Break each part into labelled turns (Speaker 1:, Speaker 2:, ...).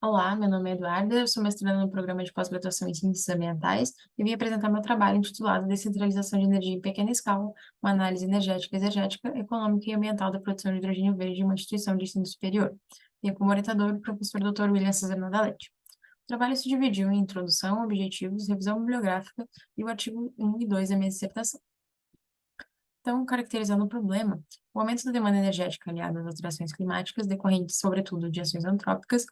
Speaker 1: Olá, meu nome é Eduarda, eu sou mestranda no programa de pós-graduação em Ciências Ambientais e vim apresentar meu trabalho intitulado Descentralização de Energia em Pequena Escala, uma análise energética, exegética, econômica e ambiental da produção de hidrogênio verde em uma instituição de ensino superior. Tenho como orientador o professor Dr. William César Nadaletti. O trabalho se dividiu em introdução, objetivos, revisão bibliográfica e o artigo 1 e 2 da minha dissertação. Então, caracterizando o problema, o aumento da demanda energética aliado às alterações climáticas, decorrentes, sobretudo, de ações antrópicas,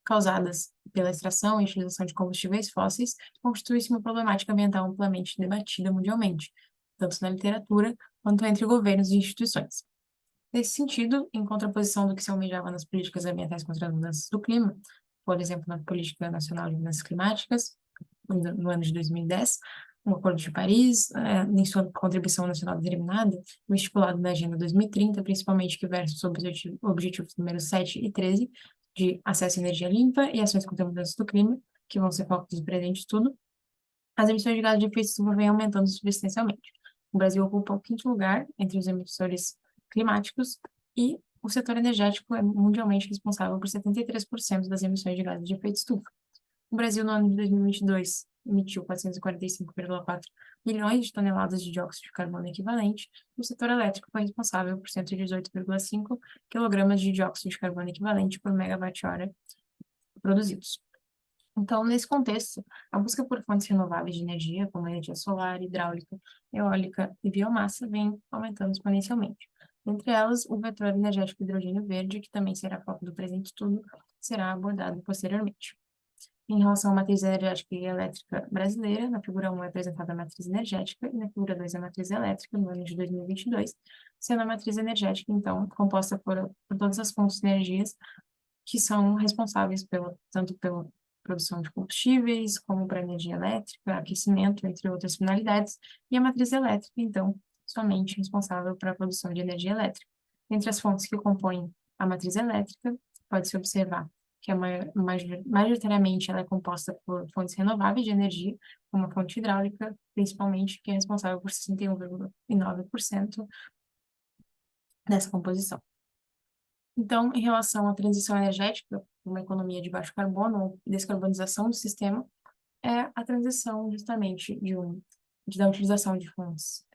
Speaker 1: causadas pela extração e utilização de combustíveis fósseis, constitui-se uma problemática ambiental amplamente debatida mundialmente, tanto na literatura quanto entre governos e instituições. Nesse sentido, em contraposição do que se almejava nas políticas ambientais contra as mudanças do clima, por exemplo, na Política Nacional de Mudanças Climáticas, no ano de 2010, o Acordo de Paris, em sua contribuição nacional determinada, o estipulado na Agenda 2030, principalmente que versa sobre os objetivos números 7 e 13, de acesso à energia limpa e ações contra a mudança do clima, que vão ser focos do presente estudo, as emissões de gases de efeito estufa vêm aumentando substancialmente. O Brasil ocupa o quinto lugar entre os emissores climáticos e o setor energético é mundialmente responsável por 73% das emissões de gases de efeito estufa. O Brasil, no ano de 2022, emitiu 445,4 milhões de toneladas de dióxido de carbono equivalente, e o setor elétrico foi responsável por 118,5 quilogramas de dióxido de carbono equivalente por megawatt-hora produzidos. Então, nesse contexto, a busca por fontes renováveis de energia, como energia solar, hidráulica, eólica e biomassa, vem aumentando exponencialmente. Entre elas, o vetor energético hidrogênio verde, que também será foco do presente estudo, será abordado posteriormente. Em relação à matriz energética e elétrica brasileira, na figura 1 é apresentada a matriz energética e na figura 2 a matriz elétrica, no ano de 2022, sendo a matriz energética, então, composta por todas as fontes de energias que são responsáveis tanto pela produção de combustíveis, como para energia elétrica, aquecimento, entre outras finalidades, e a matriz elétrica, então, somente responsável para a produção de energia elétrica. Entre as fontes que compõem a matriz elétrica, pode-se observar que majoritariamente ela é composta por fontes renováveis de energia, como a fonte hidráulica, principalmente, que é responsável por 61,9% dessa composição. Então, em relação à transição energética, uma economia de baixo carbono, ou descarbonização do sistema, é a transição justamente da utilização de fontes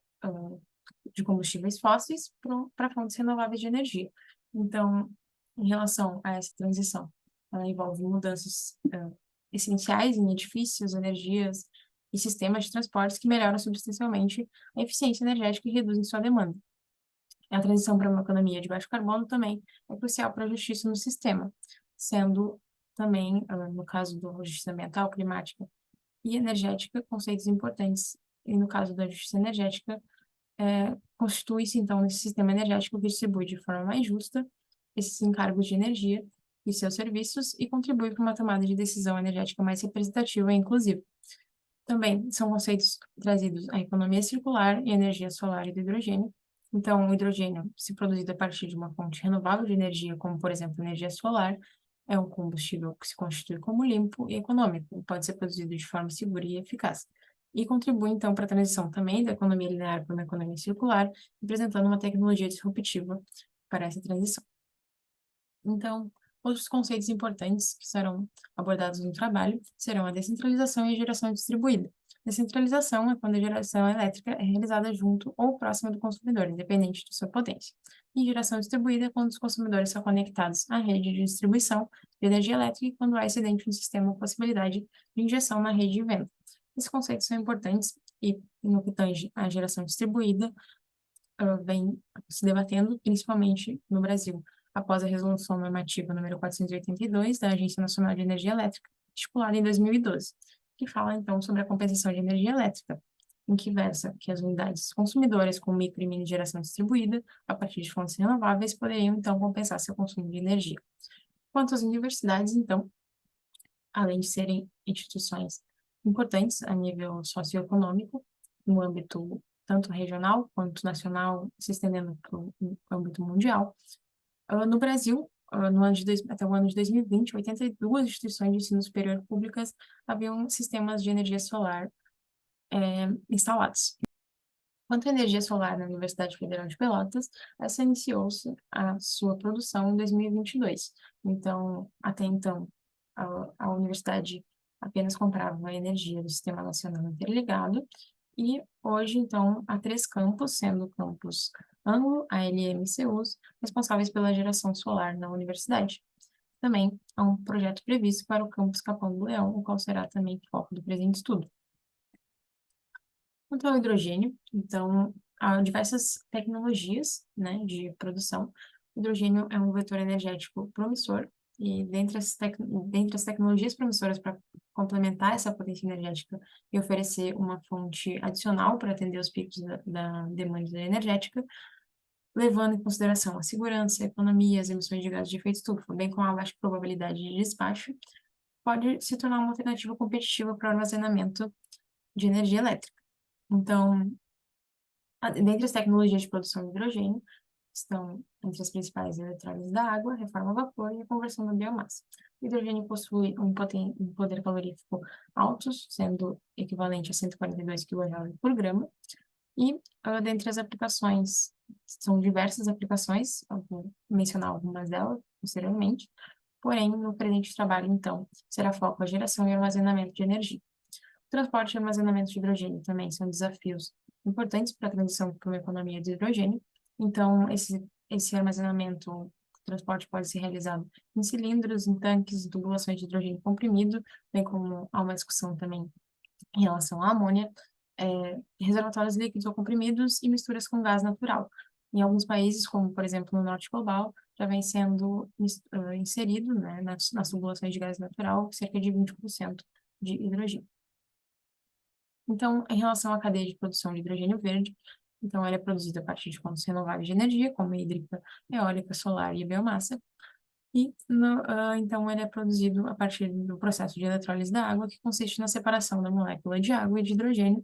Speaker 1: de combustíveis fósseis para fontes renováveis de energia. Então, em relação a essa transição, ela envolve mudanças essenciais em edifícios, energias e sistemas de transportes que melhoram substancialmente a eficiência energética e reduzem sua demanda. A transição para uma economia de baixo carbono também é crucial para a justiça no sistema, sendo também, no caso da justiça ambiental, climática e energética, conceitos importantes. E no caso da justiça energética, constitui-se, então, esse sistema energético que distribui de forma mais justa esses encargos de energia e seus serviços e contribui para uma tomada de decisão energética mais representativa e inclusiva. Também são conceitos trazidos a economia circular e a energia solar e do hidrogênio. Então, o hidrogênio, se produzido a partir de uma fonte renovável de energia, como, por exemplo, energia solar, é um combustível que se constitui como limpo e econômico, e pode ser produzido de forma segura e eficaz. E contribui, então, para a transição também da economia linear para uma economia circular, apresentando uma tecnologia disruptiva para essa transição. Então, outros conceitos importantes que serão abordados no trabalho serão a descentralização e a geração distribuída. Descentralização é quando a geração elétrica é realizada junto ou próxima do consumidor, independente de sua potência. E geração distribuída é quando os consumidores são conectados à rede de distribuição de energia elétrica e quando há excedente no sistema ou possibilidade de injeção na rede de venda. Esses conceitos são importantes e, no que tange à geração distribuída, vem se debatendo, principalmente no Brasil, após a Resolução Normativa número 482 da Agência Nacional de Energia Elétrica, estipulada em 2012, que fala, então, sobre a compensação de energia elétrica, em que versa que as unidades consumidoras com micro e mini geração distribuída, a partir de fontes renováveis, poderiam, então, compensar seu consumo de energia. Quanto às universidades, então, além de serem instituições importantes a nível socioeconômico, no âmbito tanto regional quanto nacional, se estendendo para o âmbito mundial. No Brasil, até o ano de 2020, 82 instituições de ensino superior públicas haviam sistemas de energia solar instalados. Quanto à energia solar na Universidade Federal de Pelotas, essa iniciou-se a sua produção em 2022. Então, até então, a universidade apenas comprava a energia do Sistema Nacional Interligado, e hoje, então, há 3 campos, sendo o campus Anglo, ALM e CEUS, responsáveis pela geração solar na universidade. Também há um projeto previsto para o campus Capão do Leão, o qual será também foco do presente estudo. Quanto ao hidrogênio, então, há diversas tecnologias, né, de produção. O hidrogênio é um vetor energético promissor, e dentre as tecnologias promissoras para complementar essa potência energética e oferecer uma fonte adicional para atender os picos da demanda energética, levando em consideração a segurança, a economia, as emissões de gases de efeito estufa, bem como a baixa probabilidade de despacho, pode se tornar uma alternativa competitiva para o armazenamento de energia elétrica. Então, dentre as tecnologias de produção de hidrogênio, estão entre as principais a elettrólise da água, a reforma a vapor e a conversão da biomassa. O hidrogênio possui um poder calorífico alto, sendo equivalente a 142 kJ por grama, e dentre as aplicações, são diversas aplicações, eu vou mencionar algumas delas posteriormente, porém, no presente trabalho, então, será foco a geração e armazenamento de energia. Transporte e armazenamento de hidrogênio também são desafios importantes para a transição para uma economia de hidrogênio. Então, esse armazenamento, o transporte pode ser realizado em cilindros, em tanques, tubulações de hidrogênio comprimido, bem como há uma discussão também em relação à amônia, reservatórios líquidos ou comprimidos e misturas com gás natural. Em alguns países, como por exemplo no Norte Global, já vem sendo inserido, né, nas tubulações de gás natural cerca de 20% de hidrogênio. Então, em relação à cadeia de produção de hidrogênio verde, então ela é produzida a partir de fontes renováveis de energia, como a hídrica, eólica, solar e a biomassa, e então ele é produzido a partir do processo de eletrólise da água, que consiste na separação da molécula de água e de hidrogênio,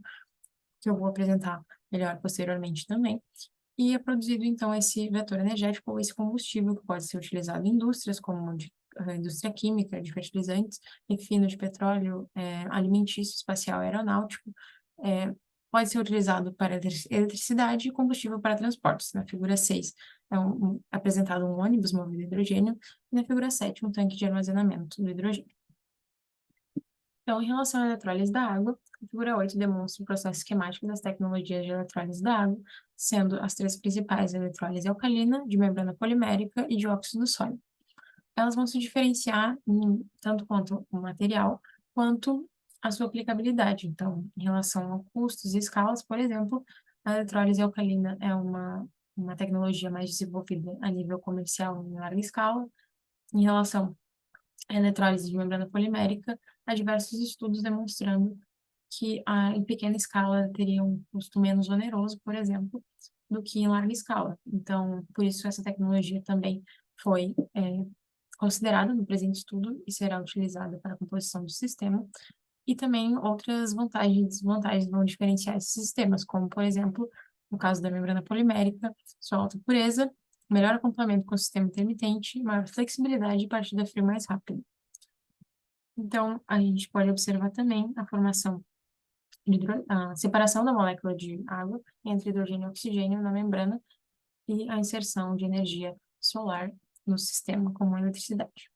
Speaker 1: que eu vou apresentar melhor posteriormente também, e é produzido então esse vetor energético ou esse combustível que pode ser utilizado em indústrias como a indústria química, de fertilizantes, refino de petróleo, alimentício, espacial e aeronáutico. Pode ser utilizado para eletricidade e combustível para transportes. Na figura 6 é apresentado um ônibus movido a hidrogênio, e na figura 7 um tanque de armazenamento do hidrogênio. Então, em relação à eletrólise da água, a figura 8 demonstra o processo esquemático das tecnologias de eletrólise da água, sendo as 3 principais a eletrólise alcalina, de membrana polimérica e de óxido sólido. Elas vão se diferenciar tanto quanto o material, quanto a sua aplicabilidade. Então, em relação a custos e escalas, por exemplo, a eletrólise alcalina é uma tecnologia mais desenvolvida a nível comercial em larga escala. Em relação à eletrólise de membrana polimérica, há diversos estudos demonstrando que em pequena escala teria um custo menos oneroso, por exemplo, do que em larga escala. Então, por isso essa tecnologia também foi considerada no presente estudo e será utilizada para a composição do sistema. E também outras vantagens e desvantagens vão diferenciar esses sistemas, como, por exemplo, no caso da membrana polimérica, sua alta pureza, melhor acoplamento com o sistema intermitente, maior flexibilidade e partida fria mais rápida. Então, a gente pode observar também a formação a separação da molécula de água entre hidrogênio e oxigênio na membrana e a inserção de energia solar no sistema como eletricidade.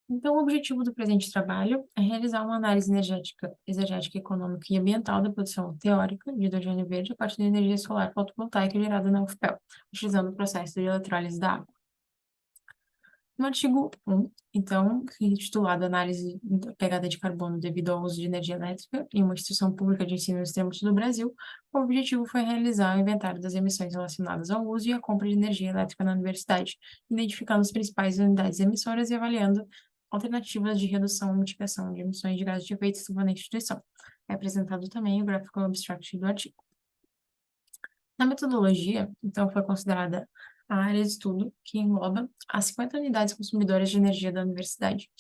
Speaker 1: Então, o objetivo do presente trabalho é realizar uma análise exegética, econômica e ambiental da produção teórica de hidrogênio verde a partir da energia solar fotovoltaica gerada na UFPEL, utilizando o processo de eletrólise da água. No artigo 1, então, intitulado Análise da Pegada de Carbono devido ao uso de energia elétrica em uma instituição pública de ensino no extremo sul do Brasil, o objetivo foi realizar o inventário das emissões relacionadas ao uso e à compra de energia elétrica na universidade, identificando as principais unidades emissoras e avaliando alternativas de redução e mitigação de emissões de gases de efeito estufa na instituição. É apresentado também o graphical abstract do artigo. Na metodologia, então, foi considerada a área de estudo que engloba as 50 unidades consumidoras de energia da universidade.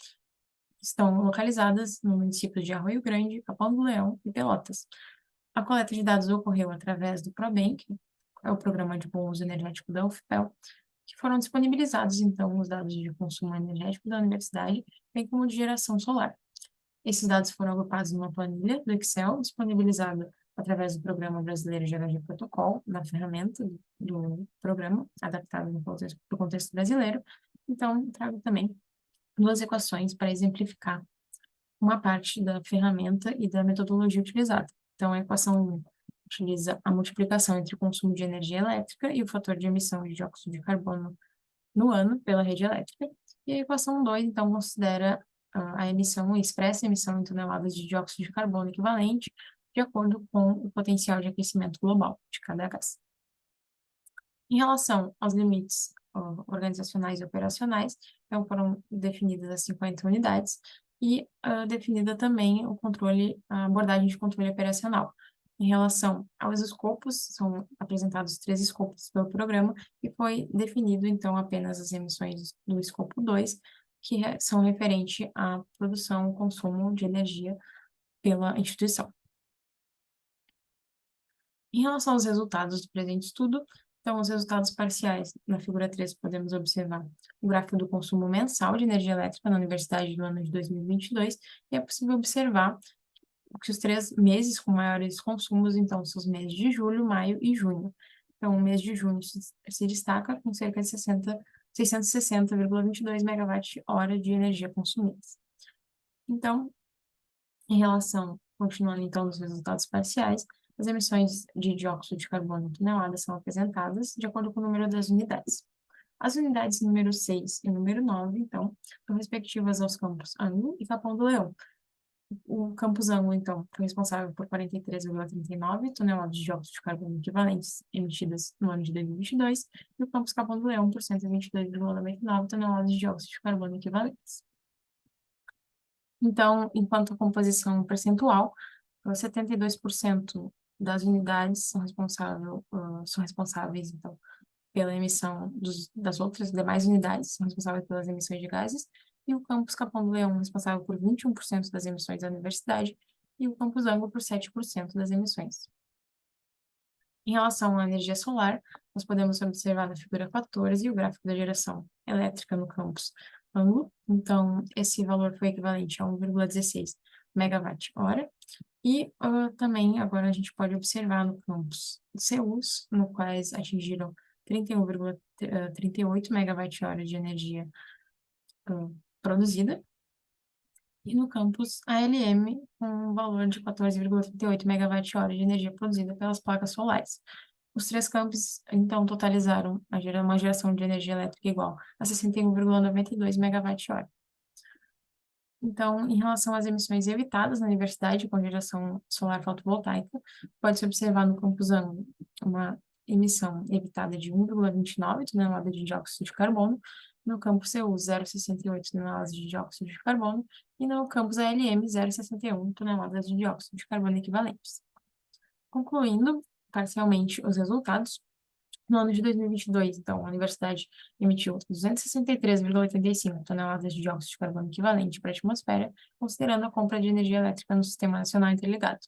Speaker 1: Estão localizadas no município de Arroio Grande, Capão do Leão e Pelotas. A coleta de dados ocorreu através do ProBem, que é o Programa de Bom Uso Energético da UFPEL, que foram disponibilizados, então, os dados de consumo energético da universidade, bem como de geração solar. Esses dados foram agrupados numa planilha do Excel, disponibilizada através do Programa Brasileiro de Energia Protocol, na ferramenta do programa, adaptado para o contexto brasileiro. Então, trago também duas equações para exemplificar uma parte da ferramenta e da metodologia utilizada. Então, a equação 1 utiliza a multiplicação entre o consumo de energia elétrica e o fator de emissão de dióxido de carbono no ano pela rede elétrica. E a equação 2, então, considera a emissão, expressa a emissão em toneladas de dióxido de carbono equivalente de acordo com o potencial de aquecimento global de cada gás. Em relação aos limites organizacionais e operacionais, então foram definidas as 50 unidades e definida também o controle, a abordagem de controle operacional. Em relação aos escopos, são apresentados 3 escopos pelo programa e foi definido, então, apenas as emissões do escopo 2, que são referentes à produção e consumo de energia pela instituição. Em relação aos resultados do presente estudo, então, os resultados parciais, na figura 3, podemos observar o gráfico do consumo mensal de energia elétrica na universidade do ano de 2022, e é possível observar que os 3 meses com maiores consumos, então, são os meses de julho, maio e junho. Então, o mês de junho se destaca com cerca de 660,22 megawatt-hora de energia consumida. Então, em relação, continuando então nos resultados parciais, as emissões de dióxido de carbono em toneladas são apresentadas de acordo com o número das unidades. As unidades número 6 e número 9, então, são respectivas aos campos Angra e Capão do Leão. O campus Angra, então, foi responsável por 43,39 toneladas de dióxido de carbono equivalentes emitidas no ano de 2022, e o campus Capão do Leão por 122,99 toneladas de dióxido de carbono equivalentes. Então, enquanto a composição percentual, 72% das unidades são responsáveis, então, pela emissão das outras demais unidades, são responsáveis pelas emissões de gases, e o campus Capão do Leão responsável por 21% das emissões da universidade, e o campus Angra por 7% das emissões. Em relação à energia solar, nós podemos observar na figura 14 o gráfico da geração elétrica no campus Angra. Então, esse valor foi equivalente a 1,16 megawatt-hora. E também agora a gente pode observar no campus Ceus, no quais atingiram 31,38 megawatt-hora de energia produzida, e no campus ALM, com um valor de 14,38 megawatt-hora de energia produzida pelas placas solares. Os 3 campos, então, totalizaram uma geração de energia elétrica igual a 61,92 megawatt-hora. Então, em relação às emissões evitadas na universidade com geração solar fotovoltaica, pode-se observar no campus Angra uma emissão evitada de 1,29 toneladas de dióxido de carbono, no campus CU 0,68 toneladas de dióxido de carbono e no campus ALM 0,61 toneladas de dióxido de carbono equivalentes. Concluindo parcialmente os resultados, no ano de 2022, então, a universidade emitiu 263,85 toneladas de dióxido de carbono equivalente para a atmosfera, considerando a compra de energia elétrica no Sistema Nacional Interligado.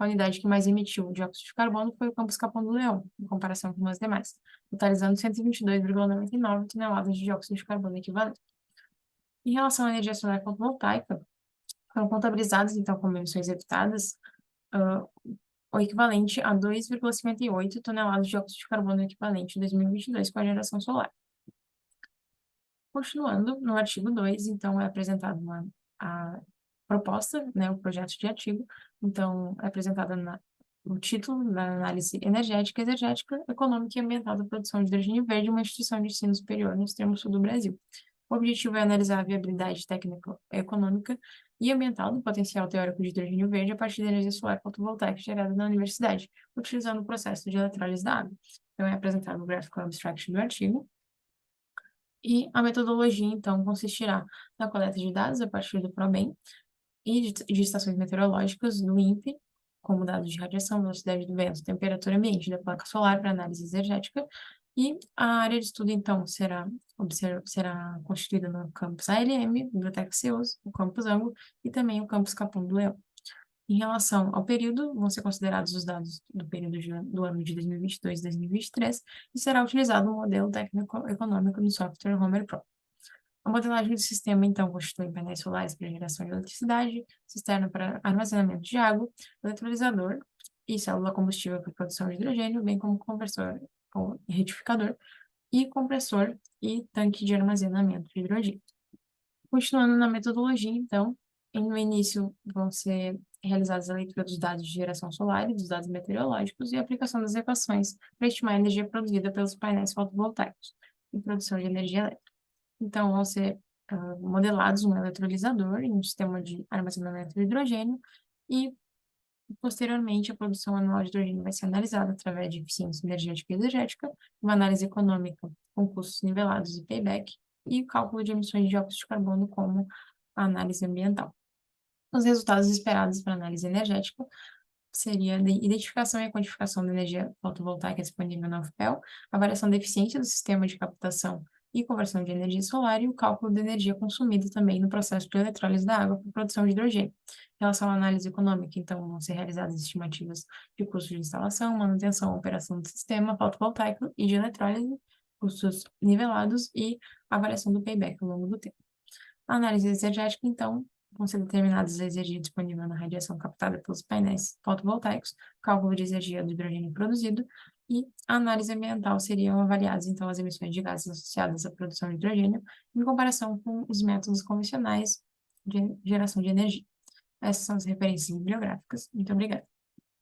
Speaker 1: A unidade que mais emitiu dióxido de carbono foi o campus Capão do Leão, em comparação com as demais, totalizando 122,99 toneladas de dióxido de carbono equivalente. Em relação à energia solar fotovoltaica, foram contabilizadas, então, como emissões evitadas, o equivalente a 2,58 toneladas de dióxido de carbono equivalente em 2022 com a geração solar. Continuando, no artigo 2, então, é apresentada a proposta, né, o projeto de artigo, então, é apresentada no título da análise energética, exergética, econômica e ambiental da produção de hidrogênio verde, uma instituição de ensino superior no extremo sul do Brasil. O objetivo é analisar a viabilidade técnica, econômica e ambiental do potencial teórico de hidrogênio verde a partir da energia solar fotovoltaica gerada na universidade, utilizando o processo de eletrólise da água. Então, é apresentado o graphical abstract do artigo. E a metodologia, então, consistirá na coleta de dados a partir do PROBEM e de estações meteorológicas do INPE, como dados de radiação, velocidade do vento, temperatura ambiente da placa solar para análise exergética, e a área de estudo, então, será constituída no campus ALM, Biblioteca CEUS, o campus Angra e também o campus Capão do Leão. Em relação ao período, vão ser considerados os dados do período do ano de 2022 e 2023 e será utilizado um modelo técnico-econômico do software Homer Pro. A modelagem do sistema, então, constitui painéis solares para geração de eletricidade, cisterna para armazenamento de água, eletrolisador e célula combustível para produção de hidrogênio, bem como conversor ou retificador, e compressor e tanque de armazenamento de hidrogênio. Continuando na metodologia, então, no início vão ser realizadas a leitura dos dados de geração solar e dos dados meteorológicos e a aplicação das equações para estimar a energia produzida pelos painéis fotovoltaicos e produção de energia elétrica. Então, vão ser modelados um eletrolisador e um sistema de armazenamento de hidrogênio e, posteriormente, a produção anual de hidrogênio vai ser analisada através de eficiência energética e exergética, uma análise econômica com custos nivelados e payback, e o cálculo de emissões de dióxido de carbono como a análise ambiental. Os resultados esperados para análise energética seria a identificação e a quantificação da energia fotovoltaica disponível na UFPEL, a avaliação da eficiência do sistema de captação e conversão de energia solar e o cálculo da energia consumida também no processo de eletrólise da água para produção de hidrogênio. Em relação à análise econômica, então, vão ser realizadas estimativas de custos de instalação, manutenção, operação do sistema fotovoltaico e de eletrólise, custos nivelados e avaliação do payback ao longo do tempo. A análise exegética, então, vão ser determinadas a energia disponível na radiação captada pelos painéis fotovoltaicos, cálculo de energia do hidrogênio produzido, e a análise ambiental seriam avaliadas, então, as emissões de gases associadas à produção de hidrogênio, em comparação com os métodos convencionais de geração de energia. Essas são as referências bibliográficas. Muito obrigada.